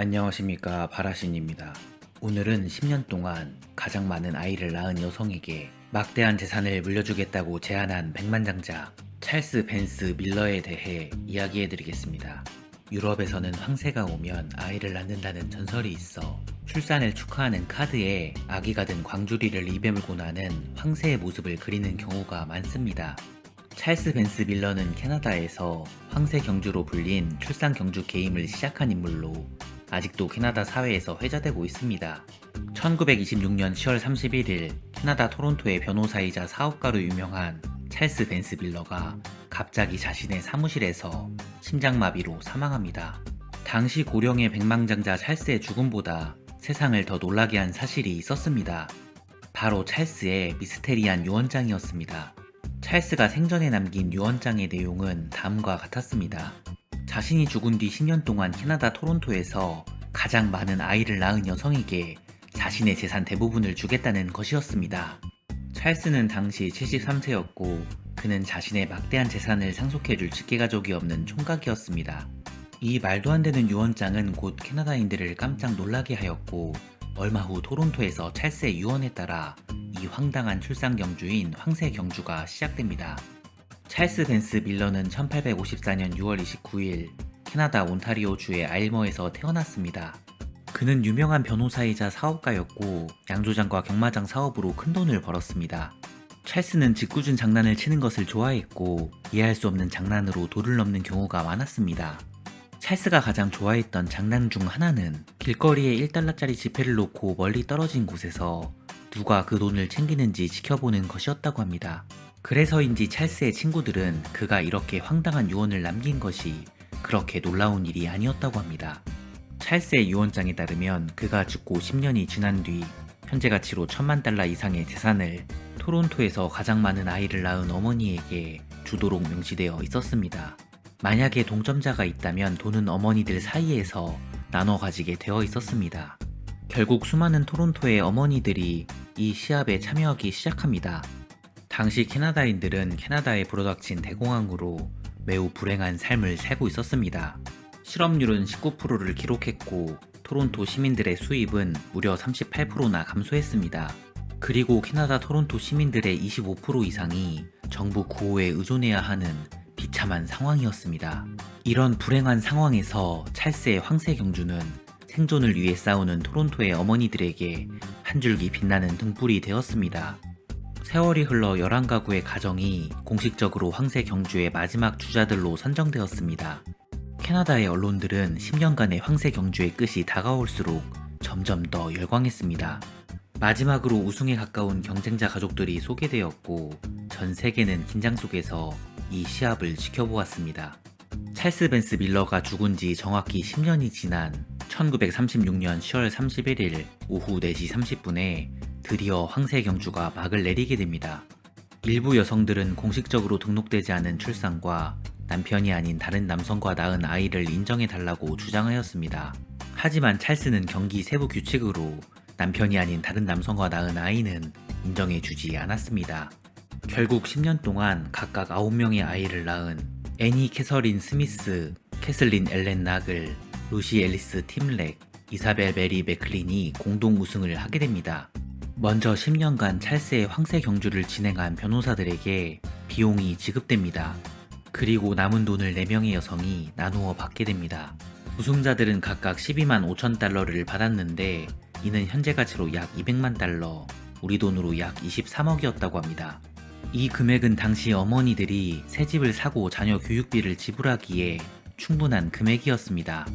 안녕하십니까, 바라신입니다. 오늘은 10년 동안 가장 많은 아이를 낳은 여성에게 막대한 재산을 물려주겠다고 제안한 백만장자 찰스 벤스 밀러에 대해 이야기해드리겠습니다. 유럽에서는 황새가 오면 아이를 낳는다는 전설이 있어 출산을 축하하는 카드에 아기가 든 광주리를 입에 물고 나는 황새의 모습을 그리는 경우가 많습니다. 찰스 벤스 밀러는 캐나다에서 황새 경주로 불린 출산 경주 게임을 시작한 인물로 아직도 캐나다 사회에서 회자되고 있습니다. 1926년 10월 31일 캐나다 토론토의 변호사이자 사업가로 유명한 찰스 벤스 밀러가 갑자기 자신의 사무실에서 심장마비로 사망합니다. 당시 고령의 백망장자 찰스의 죽음보다 세상을 더 놀라게 한 사실이 있었습니다. 바로 찰스의 미스테리한 유언장이었습니다. 찰스가 생전에 남긴 유언장의 내용은 다음과 같았습니다. 자신이 죽은 뒤 10년 동안 캐나다 토론토에서 가장 많은 아이를 낳은 여성에게 자신의 재산 대부분을 주겠다는 것이었습니다. 찰스는 당시 73세였고 그는 자신의 막대한 재산을 상속해줄 직계가족이 없는 총각이었습니다. 이 말도 안 되는 유언장은 곧 캐나다인들을 깜짝 놀라게 하였고 얼마 후 토론토에서 찰스의 유언에 따라 이 황당한 출산 경주인 황새 경주가 시작됩니다. 찰스 벤스 밀러는 1854년 6월 29일 캐나다 온타리오주의 아일머에서 태어났습니다. 그는 유명한 변호사이자 사업가였고 양조장과 경마장 사업으로 큰 돈을 벌었습니다. 찰스는 짓궂은 장난을 치는 것을 좋아했고 이해할 수 없는 장난으로 도를 넘는 경우가 많았습니다. 찰스가 가장 좋아했던 장난 중 하나는 길거리에 1달러짜리 지폐를 놓고 멀리 떨어진 곳에서 누가 그 돈을 챙기는지 지켜보는 것이었다고 합니다. 그래서인지 찰스의 친구들은 그가 이렇게 황당한 유언을 남긴 것이 그렇게 놀라운 일이 아니었다고 합니다. 찰스의 유언장에 따르면 그가 죽고 10년이 지난 뒤 현재 가치로 $10,000,000 이상의 재산을 토론토에서 가장 많은 아이를 낳은 어머니에게 주도록 명시되어 있었습니다. 만약에 동점자가 있다면 돈은 어머니들 사이에서 나눠 가지게 되어 있었습니다. 결국 수많은 토론토의 어머니들이 이 시합에 참여하기 시작합니다. 당시 캐나다인들은 캐나다에 불어닥친 대공황으로 매우 불행한 삶을 살고 있었습니다. 실업률은 19%를 기록했고 토론토 시민들의 수입은 무려 38%나 감소했습니다. 그리고 캐나다 토론토 시민들의 25% 이상이 정부 구호에 의존해야 하는 비참한 상황이었습니다. 이런 불행한 상황에서 찰스의 황새 경주는 생존을 위해 싸우는 토론토의 어머니들에게 한 줄기 빛나는 등불이 되었습니다. 세월이 흘러 11가구의 가정이 공식적으로 황새 경주의 마지막 주자들로 선정되었습니다. 캐나다의 언론들은 10년간의 황새 경주의 끝이 다가올수록 점점 더 열광했습니다. 마지막으로 우승에 가까운 경쟁자 가족들이 소개되었고 전 세계는 긴장 속에서 이 시합을 지켜보았습니다. 찰스 벤스 밀러가 죽은 지 정확히 10년이 지난 1936년 10월 31일 오후 4시 30분에 드디어 황새 경주가 막을 내리게 됩니다. 일부 여성들은 공식적으로 등록되지 않은 출산과 남편이 아닌 다른 남성과 낳은 아이를 인정해달라고 주장하였습니다. 하지만 찰스는 경기 세부 규칙으로 남편이 아닌 다른 남성과 낳은 아이는 인정해주지 않았습니다. 결국 10년 동안 각각 9명의 아이를 낳은 애니 캐서린 스미스, 캐슬린 엘렌 나글, 루시 앨리스 팀렉, 이사벨 메리 맥클린이 공동 우승을 하게 됩니다. 먼저 10년간 찰스의 황새 경주를 진행한 변호사들에게 비용이 지급됩니다. 그리고 남은 돈을 4명의 여성이 나누어 받게 됩니다. 우승자들은 각각 $125,000를 받았는데 이는 현재 가치로 약 $2,000,000, 우리 돈으로 약 23억이었다고 합니다. 이 금액은 당시 어머니들이 새 집을 사고 자녀 교육비를 지불하기에 충분한 금액이었습니다.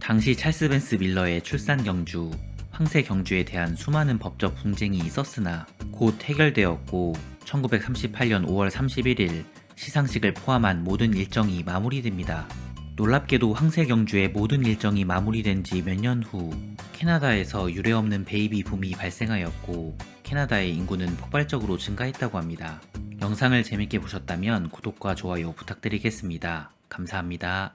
당시 찰스 벤스 밀러의 출산 경주, 황새 경주에 대한 수많은 법적 분쟁이 있었으나 곧 해결되었고 1938년 5월 31일 시상식을 포함한 모든 일정이 마무리됩니다. 놀랍게도 황새 경주의 모든 일정이 마무리된 지 몇 년 후 캐나다에서 유례없는 베이비 붐이 발생하였고 캐나다의 인구는 폭발적으로 증가했다고 합니다. 영상을 재밌게 보셨다면 구독과 좋아요 부탁드리겠습니다. 감사합니다.